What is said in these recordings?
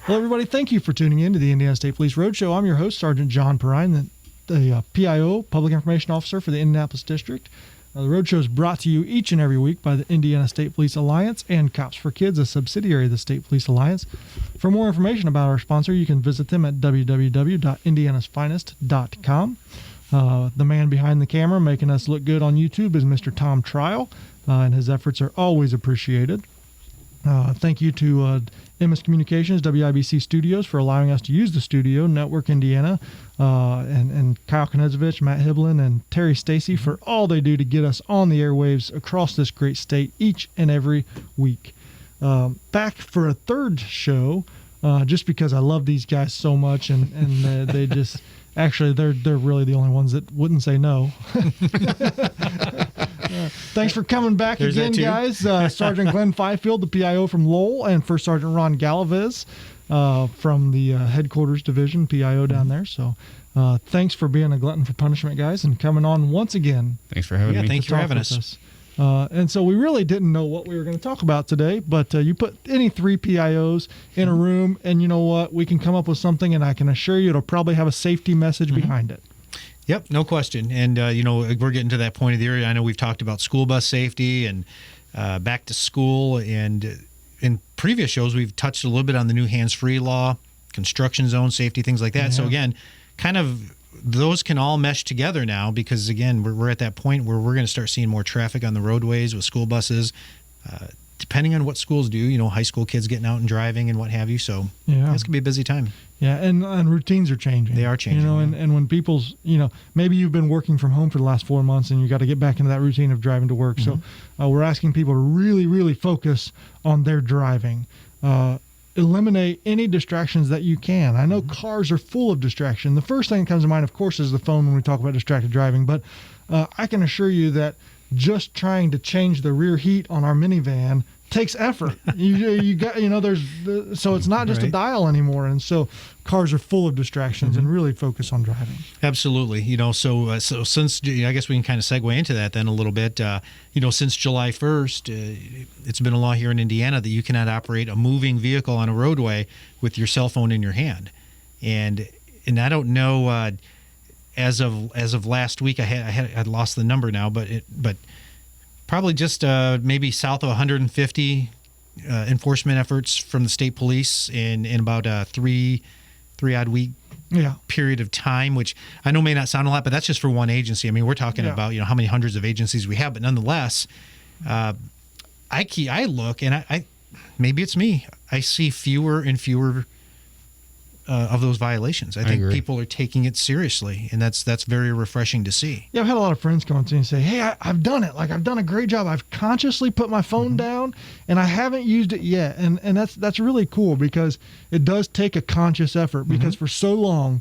Hello, everybody. Thank you for tuning in to the Indiana State Police Roadshow. I'm your host, Sergeant John Perrine, the PIO, Public Information Officer for the Indianapolis District. The Roadshow is brought to you each and every week by the Indiana State Police Alliance and Cops for Kids, a subsidiary of the State Police Alliance. For more information about our sponsor, you can visit them at www.indianasfinest.com. The man behind the camera making us look good on YouTube is Mr. Tom Trial, and his efforts are always appreciated. Thank you to MS Communications, WIBC Studios, for allowing us to use the studio, Network Indiana, and Kyle Knezovich, Matt Hiblin, and Terry Stacy for all they do to get us on the airwaves across this great state each and every week. Back for a third show, just because I love these guys so much, and they just... Actually, they're really the only ones that wouldn't say no. Thanks for coming back again, guys. Sergeant Glenn Fifield, the PIO from Lowell, and First Sergeant Ron Galvez from the Headquarters Division, PIO down there. So thanks for being a glutton for punishment, guys, and coming on once again. Thanks for having me. Thank you for having us. And so we really didn't know what we were going to talk about today, but you put any three PIOs in a room, and you know what? We can come up with something, and I can assure you it'll probably have a safety message behind it. Yep, no question. And, we're getting to that point of the area. I know we've talked about school bus safety and back to school. And in previous shows, we've touched a little bit on the new hands-free law, construction zone safety, things like that. Yeah. So, again, kind of those can all mesh together now because, again, we're at that point where we're going to start seeing more traffic on the roadways with school buses, depending on what schools do, high school kids getting out and driving and what have you. So it's going to be a busy time. Yeah, and routines are changing. They are changing. And when people's, maybe you've been working from home for the last 4 months and you got to get back into that routine of driving to work. So we're asking people to really, really focus on their driving. Eliminate any distractions that you can. I know cars are full of distraction. The first thing that comes to mind, of course, is the phone when we talk about distracted driving. But I can assure you that just trying to change the rear heat on our minivan takes effort. You got, so it's not just a dial anymore. And so cars are full of distractions and really focus on driving. Absolutely. So since, I guess we can kind of segue into that then a little bit. Since July 1st, it's been a law here in Indiana that you cannot operate a moving vehicle on a roadway with your cell phone in your hand. And I don't know, as of last week, I lost the number now, but probably just maybe south of 150 enforcement efforts from the state police in about a three odd week period of time, which I know may not sound a lot, but that's just for one agency. I mean, we're talking about how many hundreds of agencies we have, but nonetheless, I look and I maybe it's me. I see fewer and fewer of those violations. I think people are taking it seriously, and that's very refreshing to see. Yeah, I've had a lot of friends come up to me and say, hey, I've done it. Like, I've done a great job. I've consciously put my phone down, and I haven't used it yet. And that's really cool because it does take a conscious effort because for so long,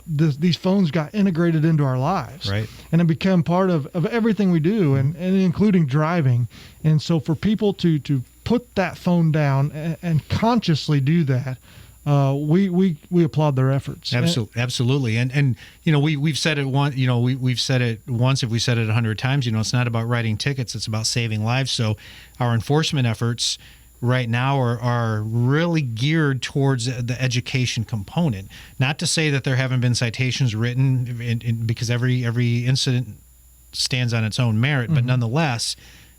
these phones got integrated into our lives. Right. And it become part of everything we do, and including driving. And so for people to put that phone down and consciously do that, we applaud their efforts. Absolutely. And we've said it once. We've said it once. If we said it 100 times, it's not about writing tickets. It's about saving lives. So our enforcement efforts right now are really geared towards the education component. Not to say that there haven't been citations written, because every incident stands on its own merit, but nonetheless,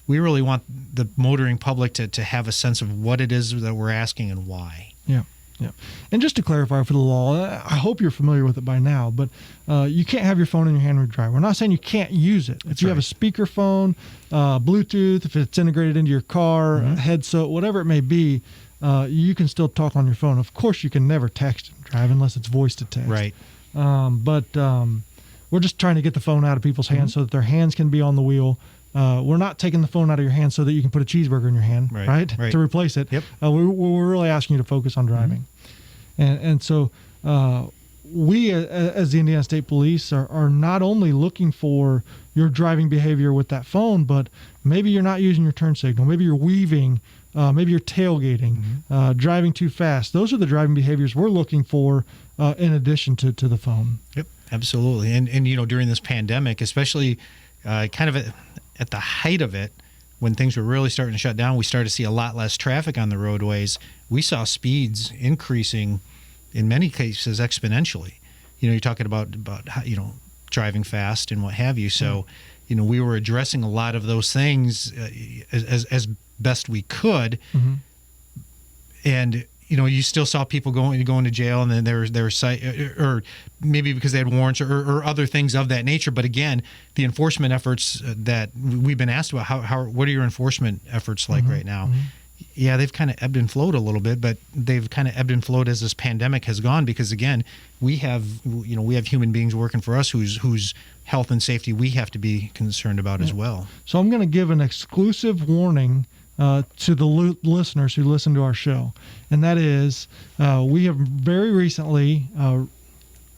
we really want the motoring public to have a sense of what it is that we're asking and why. Yeah. Yeah. And just to clarify for the law, I hope you're familiar with it by now, but you can't have your phone in your hand when you drive. We're not saying you can't use it. If you have a speakerphone, Bluetooth, if it's integrated into your car, a headset, whatever it may be, you can still talk on your phone. Of course, you can never text and drive unless it's voice to text. Right. But we're just trying to get the phone out of people's hands so that their hands can be on the wheel. We're not taking the phone out of your hand so that you can put a cheeseburger in your hand, right? To replace it. Yep. We're really asking you to focus on driving. And so we, as the Indiana State Police, are not only looking for your driving behavior with that phone, but maybe you're not using your turn signal. Maybe you're weaving. Maybe you're tailgating, driving too fast. Those are the driving behaviors we're looking for in addition to the phone. Yep, absolutely. And during this pandemic, especially kind of at the height of it, when things were really starting to shut down, we started to see a lot less traffic on the roadways. We saw speeds increasing, in many cases, exponentially. You're talking about driving fast and what have you. So, we were addressing a lot of those things as best we could. Mm-hmm. And you still saw people going to jail, and then there was or maybe because they had warrants or other things of that nature. But again, the enforcement efforts that we've been asked about, what are your enforcement efforts like right now? Mm-hmm. Yeah, they've kind of ebbed and flowed a little bit, but they've kind of ebbed and flowed as this pandemic has gone, because again, we have human beings working for us whose health and safety we have to be concerned about as well. So I'm going to give an exclusive warning to the listeners who listen to our show, and that is we have very recently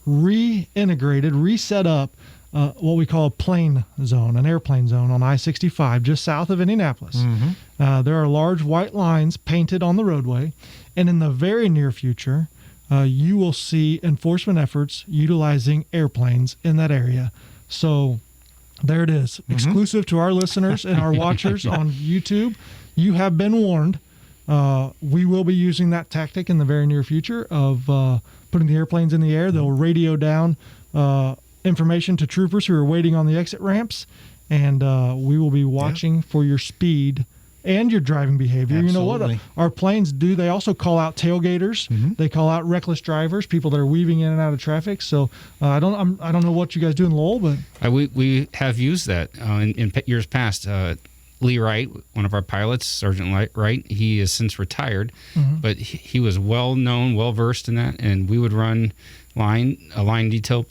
reset up what we call a plane zone, an airplane zone on I-65 just south of Indianapolis. Mm-hmm. There are large white lines painted on the roadway, and in the very near future, you will see enforcement efforts utilizing airplanes in that area. So there it is, exclusive to our listeners and our watchers on YouTube. You have been warned. We will be using that tactic in the very near future of putting the airplanes in the air. They'll radio down information to troopers who are waiting on the exit ramps, and we will be watching for your speed and your driving behavior. Absolutely. You know what our planes do? They also call out tailgaters. Mm-hmm. They call out reckless drivers, people that are weaving in and out of traffic. So I don't know what you guys do in Lowell, but we have used that in years past. Lee Wright, one of our pilots, Sergeant Wright, he is since retired, but he was well known, well versed in that, and we would run plain line detail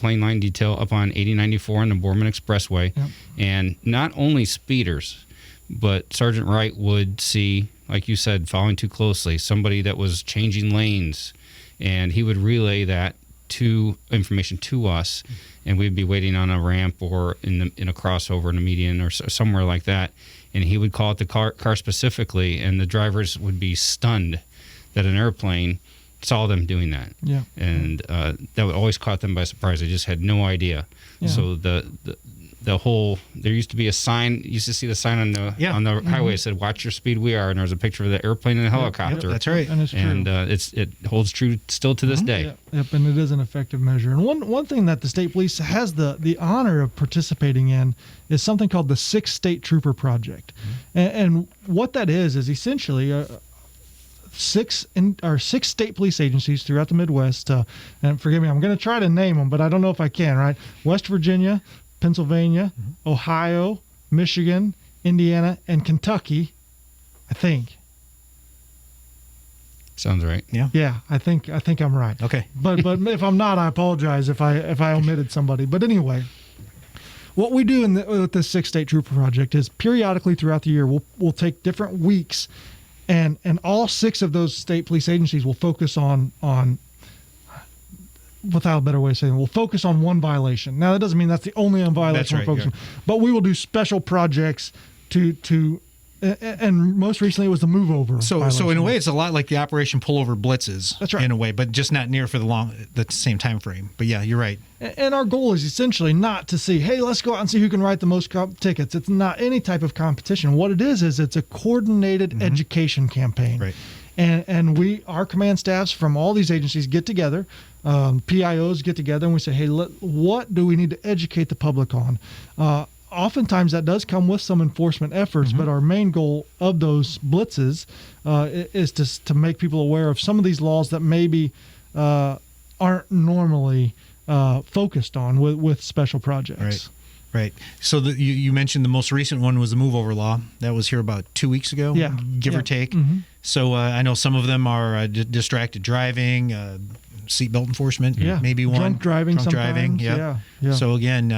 up on 8094 and the Borman Expressway, and not only speeders, but Sergeant Wright would see, like you said, following too closely, somebody that was changing lanes, and he would relay that information to us, and we'd be waiting on a ramp or in a crossover in a median or somewhere like that, and he would call out the car specifically, and the drivers would be stunned that an airplane saw them doing that. Yeah. And that would always caught them by surprise. They just had no idea. Yeah. So the whole, there used to be a sign, you used to see the sign on the highway that said, "Watch your speed, we are," and there was a picture of the airplane and the helicopter. That's right. And it's true. And it holds true still to this day. Yep, and it is an effective measure. And one thing that the state police has the honor of participating in is something called the 6 State Trooper Project. And what that is essentially six state police agencies throughout the Midwest. And forgive me, I'm going to try to name them, but I don't know if I can, right? West Virginia, Pennsylvania, Ohio, Michigan, Indiana, and Kentucky, I think. Sounds right. Yeah. Yeah, I think I'm right. Okay. But if I'm not, I apologize if I omitted somebody. But anyway, what we do with this 6 State Trooper Project is periodically throughout the year we'll take different weeks, and all 6 of those state police agencies will focus on without a better way of saying it, we'll focus on one violation. Now that doesn't mean that's the only violation we're focusing on, but we will do special projects to and most recently it was the move over. So in a way, it's a lot like the Operation Pullover Blitzes. That's right. In a way, but just not near for the same time frame. But yeah, you're right. And our goal is essentially not to see, hey, let's go out and see who can write the most tickets. It's not any type of competition. What it is it's a coordinated education campaign. Right. And our command staffs from all these agencies get together, PIOs get together, and we say, hey, what do we need to educate the public on? Oftentimes that does come with some enforcement efforts, but our main goal of those blitzes is to make people aware of some of these laws that maybe aren't normally focused on with special projects. Right. So you mentioned the most recent one was the move over law. That was here about 2 weeks ago, give or take. Mm-hmm. So I know some of them are distracted driving, seatbelt enforcement, maybe one. Drunk driving sometimes. Yeah. So again,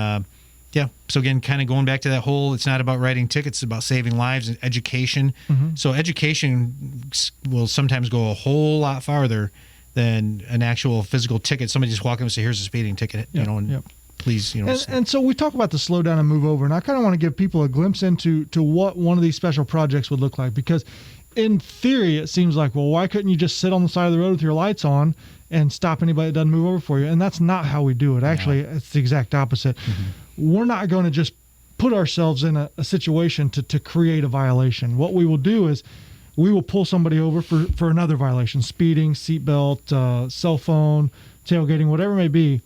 kind of going back to that whole, it's not about writing tickets, it's about saving lives and education. Mm-hmm. So education will sometimes go a whole lot farther than an actual physical ticket. Somebody just walk up and say, here's a speeding ticket, please, And so we talk about the slow down and move over, and I kind of want to give people a glimpse into what one of these special projects would look like, because in theory, it seems like, well, why couldn't you just sit on the side of the road with your lights on and stop anybody that doesn't move over for you? And that's not how we do it. Actually, it's the exact opposite. Mm-hmm. We're not going to just put ourselves in a situation to create a violation. What we will do is we will pull somebody over for another violation, speeding, seatbelt, cell phone, tailgating, whatever it may be.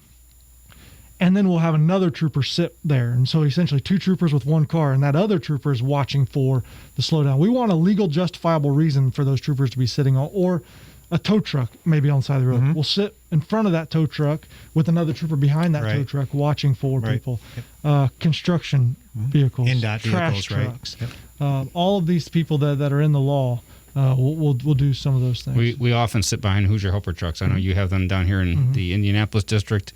And then we'll have another trooper sit there. And so essentially 2 troopers with 1 car, and that other trooper is watching for the slowdown. We want a legal justifiable reason for those troopers to be sitting on, or a tow truck maybe on the side of the road. We'll sit in front of that tow truck with another trooper behind that tow truck watching for people. Construction vehicles, NDOT trash vehicles, trucks. Right. All of these people that are in the law, we'll do some of those things. We often sit behind Hoosier Helper trucks. I know you have them down here in the Indianapolis district.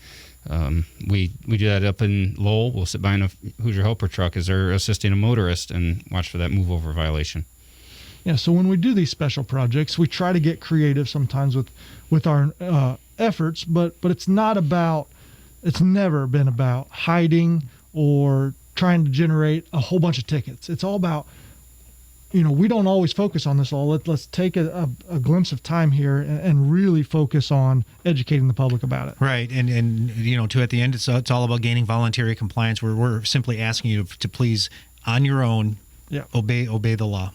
We do that up in Lowell. We'll sit behind a Hoosier Helper truck as they're assisting a motorist and watch for that move over violation. Yeah, so when we do these special projects, we try to get creative sometimes with our efforts, but it's never been about hiding or trying to generate a whole bunch of tickets. It's all about, we don't always focus on this all. Let's take a glimpse of time here and really focus on educating the public about it. Right, and at the end, it's all about gaining voluntary compliance. We're simply asking you to please, on your own, obey the law.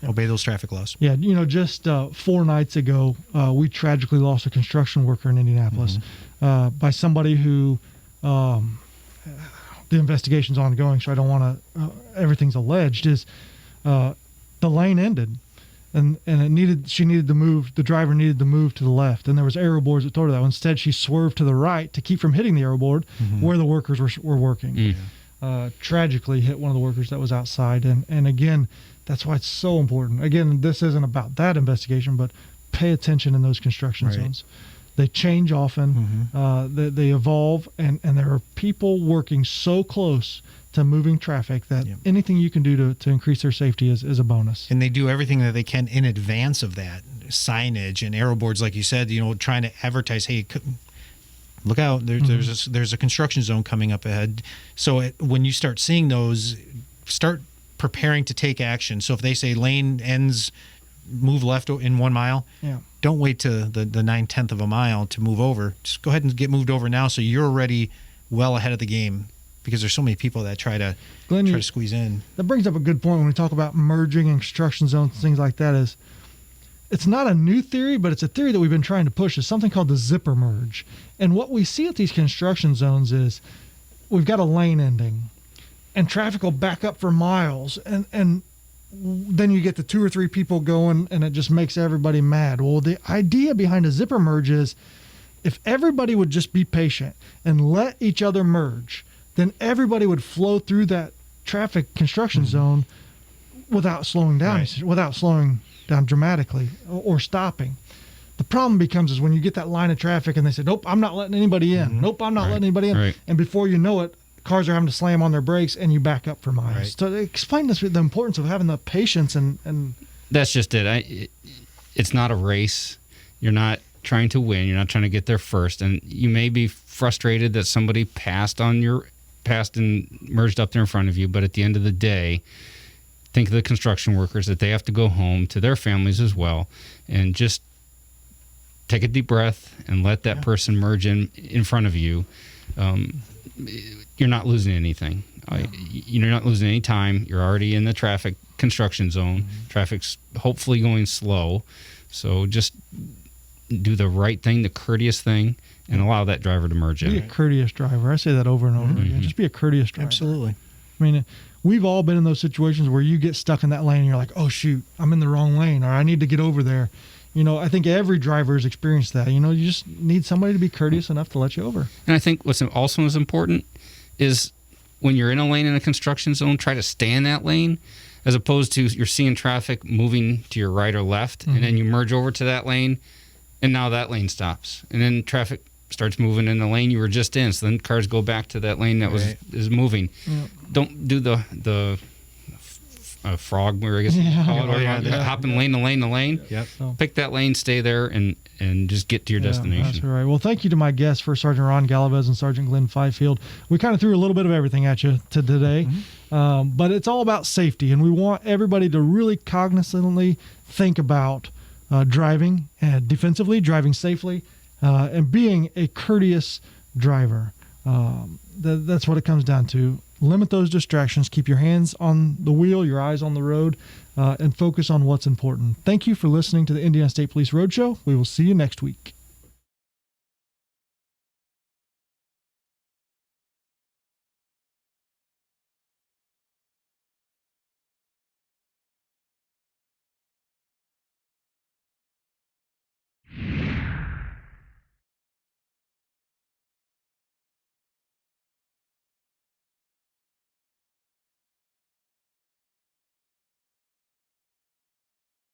Obey those traffic laws. Yeah, just 4 nights ago, we tragically lost a construction worker in Indianapolis by somebody who, the investigation's ongoing, so I don't want to, everything's alleged, is the lane ended. And she needed to move, the driver needed to move to the left. And there was arrow boards that told her that. Instead, she swerved to the right to keep from hitting the arrow board where the workers were working. Tragically hit one of the workers that was outside. And again, that's why it's so important. Again, this isn't about that investigation, but pay attention in those construction zones. They change often, they evolve, and there are people working so close to moving traffic that anything you can do to increase their safety is a bonus. And they do everything that they can in advance of that. Signage and arrow boards, like you said, trying to advertise, hey, look out, there's a construction zone coming up ahead. So when you start seeing those, start preparing to take action. So if they say lane ends, move left in 1 mile, don't wait to the 9/10 of a mile to move over. Just go ahead and get moved over now, so you're already well ahead of the game, because there's so many people that try to squeeze in. That brings up a good point when we talk about merging and construction zones and things like that. Is it's not a new theory, but it's a theory that we've been trying to push, is something called the zipper merge. And what we see at these construction zones is we've got a lane ending, and traffic will back up for miles, and then you get the 2 or 3 people going, and it just makes everybody mad. Well, the idea behind a zipper merge is if everybody would just be patient and let each other merge, then everybody would flow through that traffic construction zone without slowing down, dramatically or stopping. The problem becomes is when you get that line of traffic and they say, nope, I'm not letting anybody in. Nope, I'm not letting anybody in. And before you know it, cars are having to slam on their brakes and you back up for miles. So explain this, the importance of having the patience and that's just it. It's not a race. You're not trying to win. You're not trying to get there first. And you may be frustrated that somebody passed and merged up there in front of you. But at the end of the day, think of the construction workers, that they have to go home to their families as well. And just take a deep breath and let that person merge in front of you. You're not losing anything. You're not losing any time. You're already in the traffic construction zone. Traffic's hopefully going slow. So just do the right thing, the courteous thing, and allow that driver to merge in. Be a courteous driver. I say that over and over again. Just be a courteous driver. Absolutely. I mean, we've all been in those situations where you get stuck in that lane and you're like, oh, shoot, I'm in the wrong lane, or I need to get over there. I think every driver has experienced that. You just need somebody to be courteous enough to let you over. And I think what's also as important is when you're in a lane in a construction zone, try to stay in that lane, as opposed to you're seeing traffic moving to your right or left, and then you merge over to that lane, and now that lane stops. And then traffic starts moving in the lane you were just in, so then cars go back to that lane that is moving. Don't do the frog, I guess you call it, hopping lane to lane to lane. Pick that lane, stay there, and just get to your destination. That's right. Well, thank you to my guests, First Sergeant Ron Galavez and Sergeant Glenn Fifield. We kind of threw a little bit of everything at you today, but it's all about safety, and we want everybody to really cognizantly think about driving defensively, driving safely, and being a courteous driver. That's what it comes down to. limit those distractions, keep your hands on the wheel, your eyes on the road, and focus on what's important. Thank you for listening to the Indiana State Police Roadshow. We will see you next week.